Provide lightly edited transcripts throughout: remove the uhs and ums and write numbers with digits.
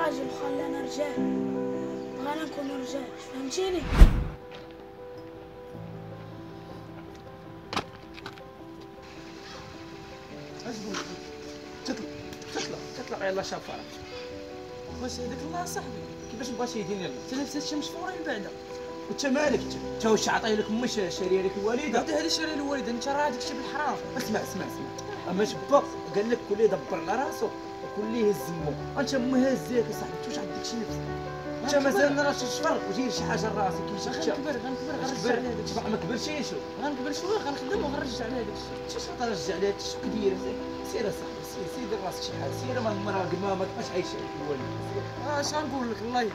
راجل وخلانا رجال، بغانا نكونوا رجال، فهمتيني؟ تطلع يلا شافرة. واش هذاك الله صاحبي كيفاش بغاتي يدير يلا؟ انت لابسه الشمس فورين بعدا. وانت مالك انت واش عطاي لك مش شاريه لك الوالده؟ هذا هذه شاريه الوالده، انت راه هذاك الشيء بالحرام. اسمع اما تبا قال لك كل يدبر على راسو وكل يهز مو، انت مهزيك اصاحبي، انت واش عندك شي نفس؟ انت مازال راه تشفر وجير شي حاجه لراسك كيفاش غنكبر غنرجع على هذاك الشيء. ما كبرتيش غنكبر شويه غنخدم وغنرجع على هذاك الشيء. انت اش غترجع على هذا الشيء كبير؟ سير اصاحبي سير دير راسك شي حاجه، سير ما ما تبقاش عايش الوالد. اش غنقول لك الله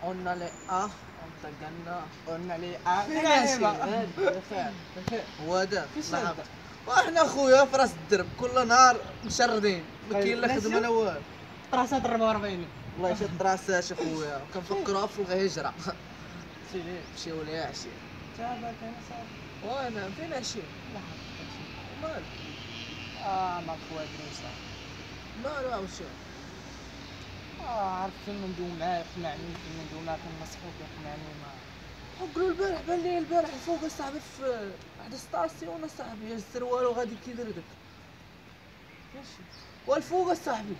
قلنا لي انطقنا قلنا لي بخير هو هذا واحنا خويا في راس الدرب كل نهار مشردين ما كاين لا خدمه لا والو. طراسات 44 والله شاد طراسات اخويا كنفكروها في الهجره. سيدي مشيو ليها عشيه تابعك انا صافي وانا فين عشيه؟ لا حق مال ما خويا دريسه لا واش عرفت فين ندوي معاه يقنعني، فين ندوي معاه كنصحوك يقنعني. ما نقولوا البارح بان لي البارح الفوق صاحبي في واحد السطاسيون صاحبي السروال وغادي كيدردك ماشي والفوق صاحبي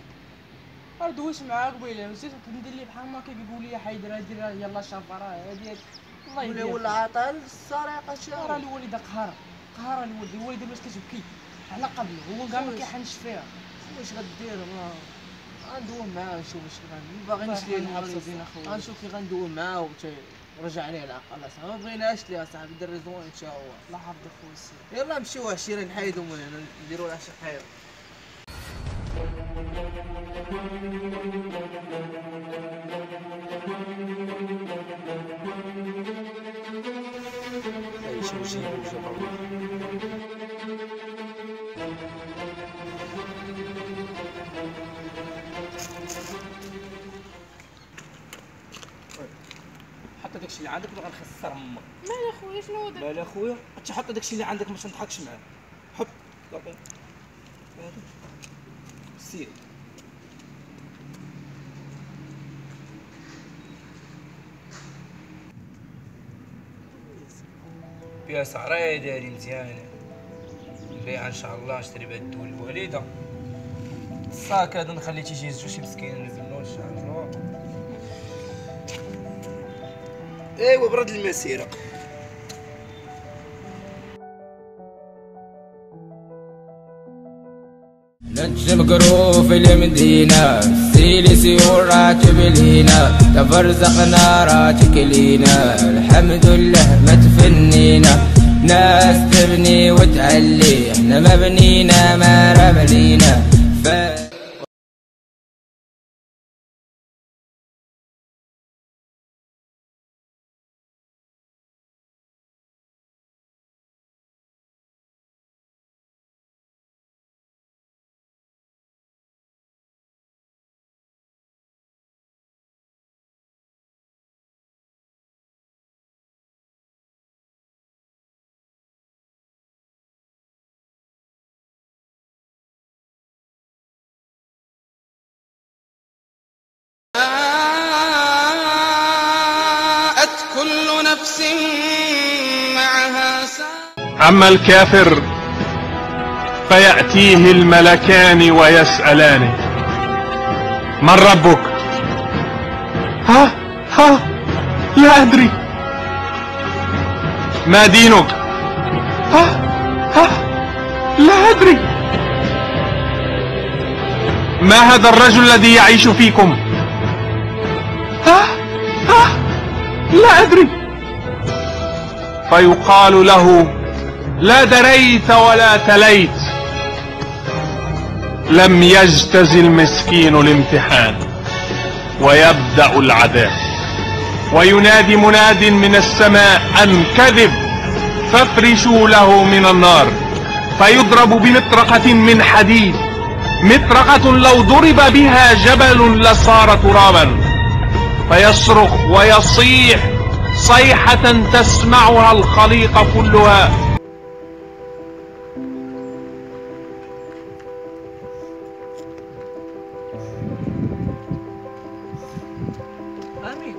راه دويت معاه قبيله نسيت كندير ليه بحال ما كيقول لي حيدر دير يلا شافره هادي الله يهديه ولا عطاه السرقه شي راه الوالده قهر الوالده باش كتبكي على قبله هو كاع ما كيحنش فيها. واش غدير غندوي معاه نشوف واش باغينش ليه الحبسه فينا خويا غنشوف كي غندوي معاه رجع عليه العقل اصاحبي ما بغيناش ليه اصاحبي دير ريزون ان شاء الله. الله يحفظك خويا السير يلا نمشيو عشيره نحيدو من هنا نديرو لها شي حاجه. حط داكشي اللي عندك ولا غنخسر امك. مال اخويا شنو درت؟ مال اخويا انت حط داكشي اللي عندك باش نضحكش معاه. حط هذا سير فيها سعرايه هادي مزيانه نبيعها ان شاء الله نشري بها الدول الوالده. الصاك هذا نخليه تيجي يهزو شي مسكين نزلو نشعلو. ايوا برد المسيره نجم قروف المدينة سيلي سيور راتب لينا تفرزقنا راتك لينا الحمد لله ما تفنينا ناس تبني وتعلي احنا ما بنينا ما رملينا كل نفس معها أما الكافر فيأتيه الملكان ويسألانه من ربك؟ ها لا أدري. ما دينك؟ ما هذا الرجل الذي يعيش فيكم؟ لا أدري. فيقال له: لا دريت ولا تليت. لم يجتز المسكين الامتحان، ويبدأ العذاب. وينادي مناد من السماء أن كذب، فافرشوا له من النار. فيضرب بمطرقة من حديد، مطرقة لو ضرب بها جبل لصار ترابا. فيصرخ ويصيح صيحة تسمعها الخليقة كلها. امين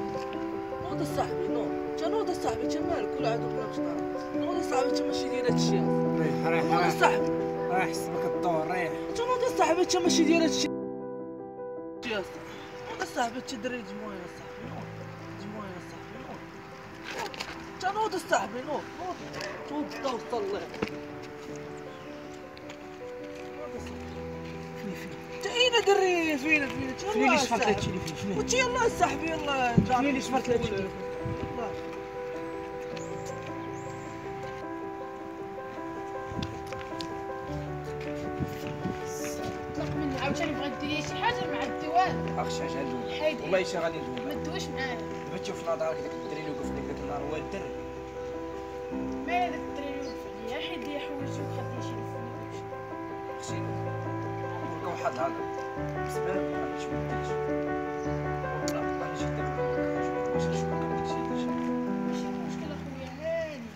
نوض صاحبي نوض نوض صاحبي مالك كل عاد ولا مش نوض صاحبي ماشي ديال هادشي ريح نوض صاحبي ريح سبك الدور ريح نوض صاحبي ماشي ديال هادشي نوض صاحبي تدري جمويه صاحبي نوض جمويه صاحبي نوض نوض صاحبي نوض توضا وصلي اين دري فينا فين اللي شفرت هادشي اللي فيه وانت يلا صاحبي يلا فين اللي شفرت هادشي طلق مني عاوتاني بغيت ديري شي حاجه مع الديوان. اخشى اش غندوي حيدي والله شي غادي ندوي ما تدويش معاه. دابا تشوف نظرك داك الدري اللي وقف لك داك النهار هو الدري ما داك الدراري اللي وقف عليا حيدي حوايجي وخليه شي يلفني ويمشي. خصني نقول لك واحد الهضره بسبب ما نشوفكش والله ما نجي واش نشوفك داكشي اللي درتي ماشي مشكل اخويا هاني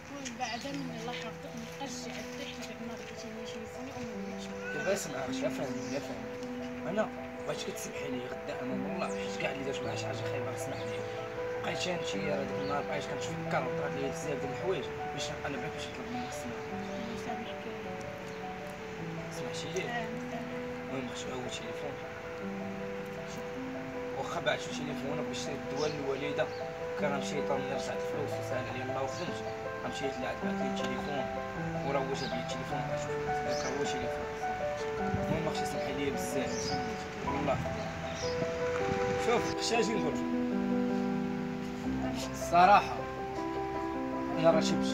كون بعدا مني الله يحفظك مابقاش يعدي حتى داك النهار قلتي لي شي يلفني وما نمشي. دابا اسمع اخشى فهمني انا بغيتك تسمحي لي غدا امام الله حيت كاع اللي دارت معاه شي حاجه خايبه سمح لي بقيت نمشي هذاك النهار بقيت كنتفكر وطرات لي بزاف ديال الحوايج باش نبقى انا باش نطلب منك السماح يسامحك. سمحتي لي المهم خصو هو التليفون واخا بعت شي تليفون باش نشري الدواء للوالده كان مشيت نرجع الفلوس وسهل عليا الله وخدمت مشيت لعاد بعت لي التليفون وراه هو جاب لي التليفون داك هو التليفون المهم خصك تسمحي لي بزاف والله شوف اش نقول الصراحه انا راه شبت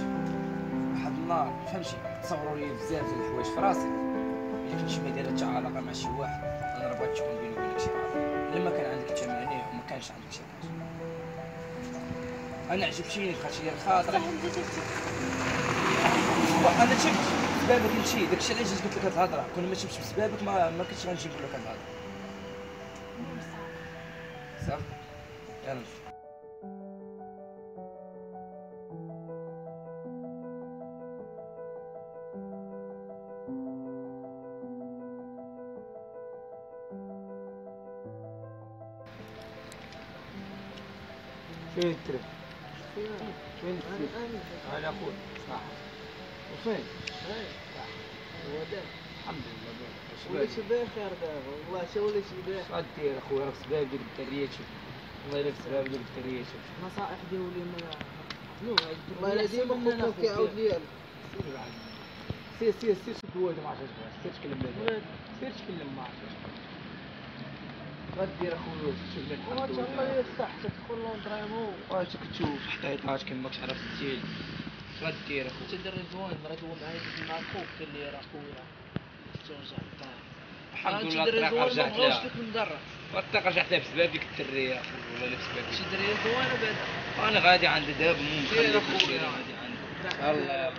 واحد النهار فهمتي تصوروا لي بزاف ديال الحوايج في راسي الا كنتي ما دايره حتى علاقه مع شي واحد انا راه بغيت تكون بيني وبينك شي علاقه الا ما كان عندك التمانية وما كانش عندك شي حاجه انا عجبتيني خاطر ديال خاطرك انا شفت بسببك نمشي داكشي علاش قلت لك هاد الهضره كون ما شفتش بسببك ما كنتش غنجي نقول لك هاد الهضره صافي يلا فين الترف؟ فين الترف؟ أنا أخوي صح وفين؟ هو دابا الحمد لله دابا ولا شي بخير دابا والله شي ولا شي بخير اش غدير اخويا راك سباب ديال الدريات شوف والله الا سباب ديال الدريات شوف نصائح ديالي من شنو والله الا ديما خوك كيعاود ليا سير سير سير شوف الوالد ما عرفتش سير تكلم معاه سير تكلم معاه غدير اخويا شوف لك وان شاء الله يفتح تدخل لونطريمون واش كتشوف حطيطات كما تعرف التيل غدير اخويا تدير رضوان رضوان معايا ديك النهار خوك قال لي راه خويا ترجع للدار الحمد لله الطريق رجعت لها لك من درة والطريق رجعت لها بسبب ديك الدريه ولا لا بسبب شي دريه زوينه بعدا انا غادي عند دابا مو خير مخليك اخويا غادي عند الله